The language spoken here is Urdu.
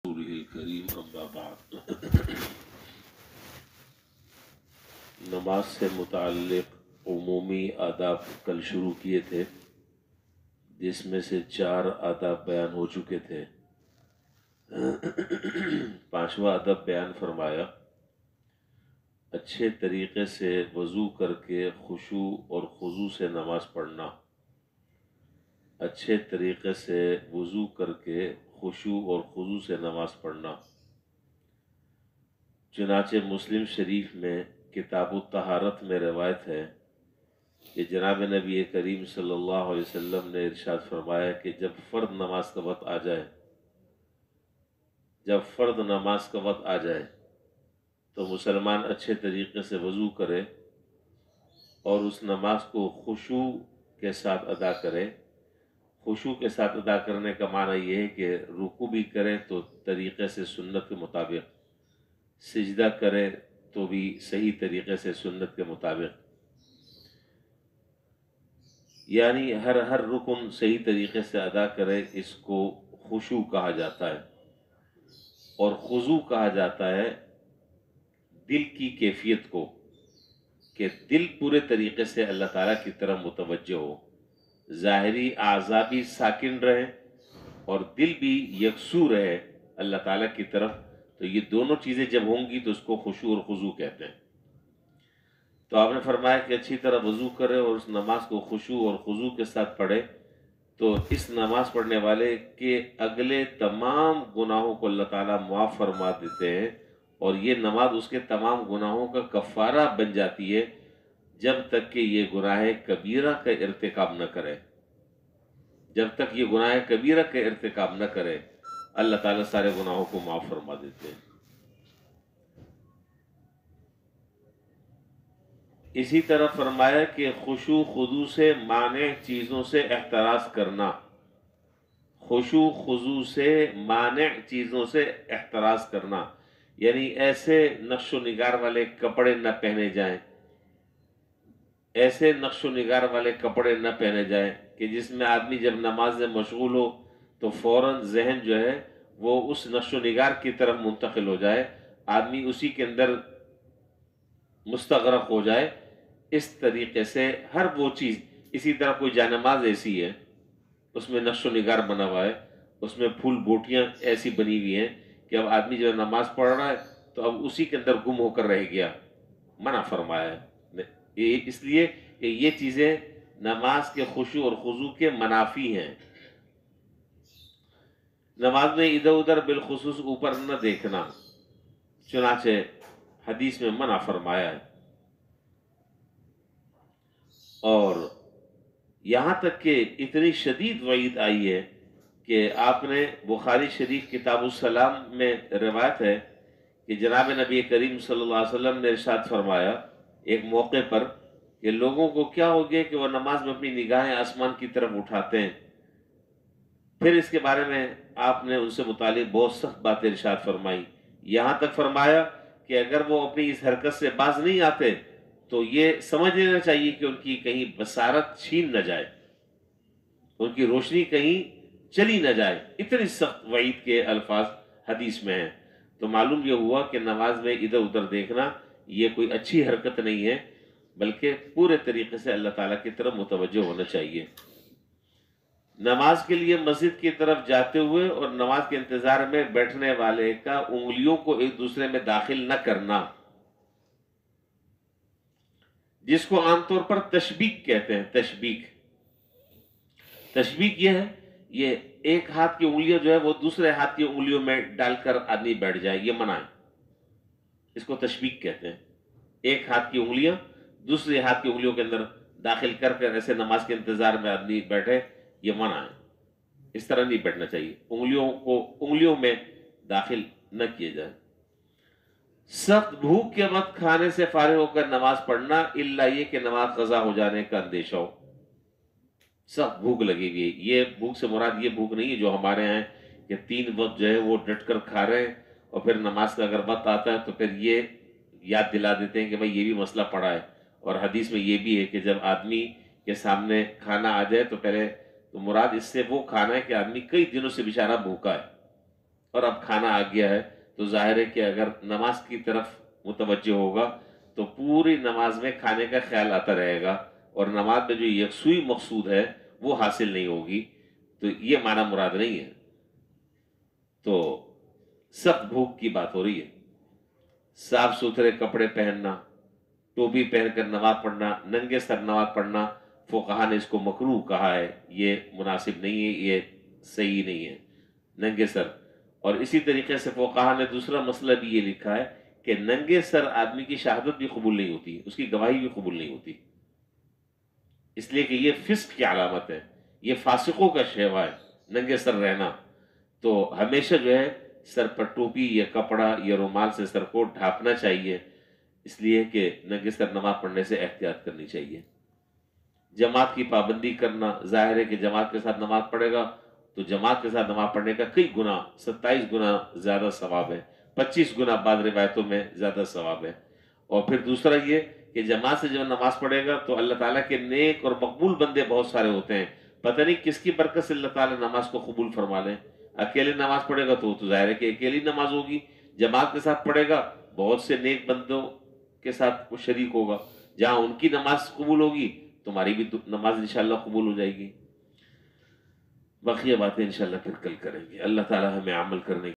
رسوله الکریم اما بعد نماز سے متعلق عمومی آداب کل شروع کیے تھے، جس میں سے 4 آداب بیان ہو چکے تھے۔ 5واں ادب بیان فرمایا، اچھے طریقے سے وضو کر کے خشوع اور خضوع سے نماز پڑھنا۔ اچھے طریقے سے وضو کر کے خشوع اور خضوع سے نماز پڑھنا۔ چنانچہ مسلم شریف میں کتاب الطہارت میں روایت ہے کہ جناب نبی کریم صلی اللہ علیہ وسلم نے ارشاد فرمایا کہ جب فرض نماز کا وقت آ جائے تو مسلمان اچھے طریقے سے وضو کرے اور اس نماز کو خشوع کے ساتھ ادا کرے۔ خشوع کے ساتھ ادا کرنے کا معنی یہ ہے کہ رکوع بھی کرے تو طریقے سے سنت کے مطابق، سجدہ کرے تو بھی صحیح طریقے سے سنت کے مطابق، یعنی ہر رکن صحیح طریقے سے ادا کرے۔ اس کو خشوع کہا جاتا ہے، اور خضوع کہا جاتا ہے دل کی کیفیت کو، کہ دل پورے طریقے سے اللہ تعالیٰ کی طرف متوجہ ہو، ظاہری اعضاء بھی ساکن رہے اور دل بھی یکسو رہے اللہ تعالیٰ کی طرف۔ تو یہ دونوں چیزیں جب ہوں گی تو اس کو خشوع اور خضوع کہتے ہیں۔ تو آپ نے فرمایا کہ اچھی طرح وضو کرے اور اس نماز کو خشوع اور خضوع کے ساتھ پڑھے، تو اس نماز پڑھنے والے کے اگلے تمام گناہوں کو اللہ تعالیٰ معاف فرما دیتے ہیں، اور یہ نماز اس کے تمام گناہوں کا کفارہ بن جاتی ہے جب تک کہ یہ گناہ کبیرہ کا ارتکاب نہ کرے۔ جب تک یہ گناہ کبیرہ کا ارتکاب نہ کرے، اللہ تعالیٰ سارے گناہوں کو معاف فرما دیتے ہیں۔ اسی طرح فرمایا کہ خشوع خضوع سے مانع چیزوں سے احتراز کرنا۔ خشوع خضوع سے مانع چیزوں سے احتراز کرنا، یعنی ایسے نقش و نگار والے کپڑے نہ پہنے جائیں، ایسے نقش و نگار والے کپڑے نہ پہنے جائیں کہ جس میں آدمی جب نماز میں مشغول ہو تو فوراً ذہن جو ہے وہ اس نقش و نگار کی طرف منتقل ہو جائے، آدمی اسی کے اندر مستغرق ہو جائے۔ اس طریقے سے ہر وہ چیز، اسی طرح کوئی جانماز ایسی ہے، اس میں نقش و نگار بنا ہوا ہے، اس میں پھول بوٹیاں ایسی بنی ہوئی ہیں کہ اب آدمی جب نماز پڑھ رہا ہے تو اب اسی کے اندر گم ہو کر رہ گیا، منع فرمایا ہے۔ اس لیے کہ یہ چیزیں نماز کے خشوع اور خضوع کے منافی ہیں۔ نماز میں ادھر ادھر بالخصوص اوپر نہ دیکھنا، چنانچہ حدیث میں منع فرمایا ہے۔ اور یہاں تک کہ اتنی شدید وعید آئی ہے کہ آپ نے بخاری شریف کتاب السلام میں روایت ہے کہ جناب نبی کریم صلی اللہ علیہ وسلم نے ارشاد فرمایا ایک موقع پر کہ لوگوں کو کیا ہو گیا کہ وہ نماز میں اپنی نگاہیں آسمان کی طرف اٹھاتے ہیں۔ پھر اس کے بارے میں آپ نے ان سے متعلق بہت سخت باتیں ارشاد فرمائی، یہاں تک فرمایا کہ اگر وہ اپنی اس حرکت سے باز نہیں آتے تو یہ سمجھ لینا چاہیے کہ ان کی کہیں بصارت چھین نہ جائے، ان کی روشنی کہیں چلی نہ جائے۔ اتنی سخت وعید کے الفاظ حدیث میں ہیں۔ تو معلوم یہ ہوا کہ نماز میں ادھر ادھر دیکھنا یہ کوئی اچھی حرکت نہیں ہے، بلکہ پورے طریقے سے اللہ تعالیٰ کی طرف متوجہ ہونا چاہیے۔ نماز کے لیے مسجد کی طرف جاتے ہوئے اور نماز کے انتظار میں بیٹھنے والے کا انگلیوں کو ایک دوسرے میں داخل نہ کرنا، جس کو عام طور پر تشبیک کہتے ہیں۔ تشبیک یہ ہے، یہ ایک ہاتھ کی انگلیاں جو ہے وہ دوسرے ہاتھ کی انگلیوں میں ڈال کر آدمی بیٹھ جائے، یہ منع ہے، اس کو تشبیک کہتے ہیں۔ ایک ہاتھ کی انگلیاں دوسرے ہاتھ کی انگلیوں کے اندر داخل کر کر ایسے نماز کے انتظار میں آدمی بیٹھے، یہ منع ہے، اس طرح نہیں بیٹھنا چاہیے، انگلیوں کو انگلیوں میں داخل نہ کیے جائے۔ سخت بھوک کے وقت کھانے سے فارغ ہو کر نماز پڑھنا، الا یہ کہ نماز قضا ہو جانے کا اندیشہ ہو۔ سخت بھوک لگی ہوئی ہے، یہ بھوک سے مراد یہ بھوک نہیں ہے جو ہمارے ہیں کہ 3 وقت جو ہے وہ ڈٹ کر کھا رہے ہیں، اور پھر نماز کا اگر وقت آتا ہے تو پھر یہ یاد دلا دیتے ہیں کہ بھائی یہ بھی مسئلہ پڑا ہے۔ اور حدیث میں یہ بھی ہے کہ جب آدمی کے سامنے کھانا آ جائے تو پہلے تو مراد اس سے وہ کھانا ہے کہ آدمی کئی دنوں سے بیچارہ بھوکا ہے، اور اب کھانا آ گیا ہے تو ظاہر ہے کہ اگر نماز کی طرف متوجہ ہوگا تو پوری نماز میں کھانے کا خیال آتا رہے گا، اور نماز میں جو یکسوئی مقصود ہے وہ حاصل نہیں ہوگی، تو یہ معنی مراد نہیں ہے۔ تو سخت بھوک کی بات ہو رہی ہے، صاف ستھرے کپڑے پہننا، ٹوپی پہن کر نماز پڑھنا، ننگے سر نماز پڑھنا، فقہا نے اس کو مکروہ کہا ہے، یہ مناسب نہیں ہے، یہ صحیح نہیں ہے ننگے سر۔ اور اسی طریقے سے فقہا نے دوسرا مسئلہ بھی یہ لکھا ہے کہ ننگے سر آدمی کی شہادت بھی قبول نہیں ہوتی، اس کی گواہی بھی قبول نہیں ہوتی، اس لیے کہ یہ فسق کی علامت ہے، یہ فاسقوں کا شیوا ہے ننگے سر رہنا۔ تو ہمیشہ جو ہے سر پر ٹوپی یا کپڑا یا رومال سے سر کو ڈھانپنا چاہیے، اس لیے کہ ننگے سر نماز پڑھنے سے احتیاط کرنی چاہیے۔ جماعت کی پابندی کرنا، ظاہر ہے کہ جماعت کے ساتھ نماز پڑھے گا تو جماعت کے ساتھ نماز پڑھنے کا کئی گنا، 27 گنا زیادہ ثواب ہے، 25 گنا بعض روایتوں میں زیادہ ثواب ہے۔ اور پھر دوسرا یہ کہ جماعت سے جب نماز پڑھے گا تو اللہ تعالیٰ کے نیک اور مقبول بندے بہت سارے ہوتے ہیں، پتہ نہیں کس کی برکت سے اللہ تعالیٰ نماز کو قبول فرما لیں۔ اکیلے نماز پڑھے گا تو ظاہر ہے کہ اکیلی نماز ہوگی، جماعت کے ساتھ پڑھے گا بہت سے نیک بندوں کے ساتھ وہ شریک ہوگا، جہاں ان کی نماز قبول ہوگی تمہاری بھی نماز انشاءاللہ قبول ہو جائے گی۔ بقیہ باتیں انشاءاللہ پھر کل کریں گے۔ اللہ تعالیٰ ہمیں عمل کرنے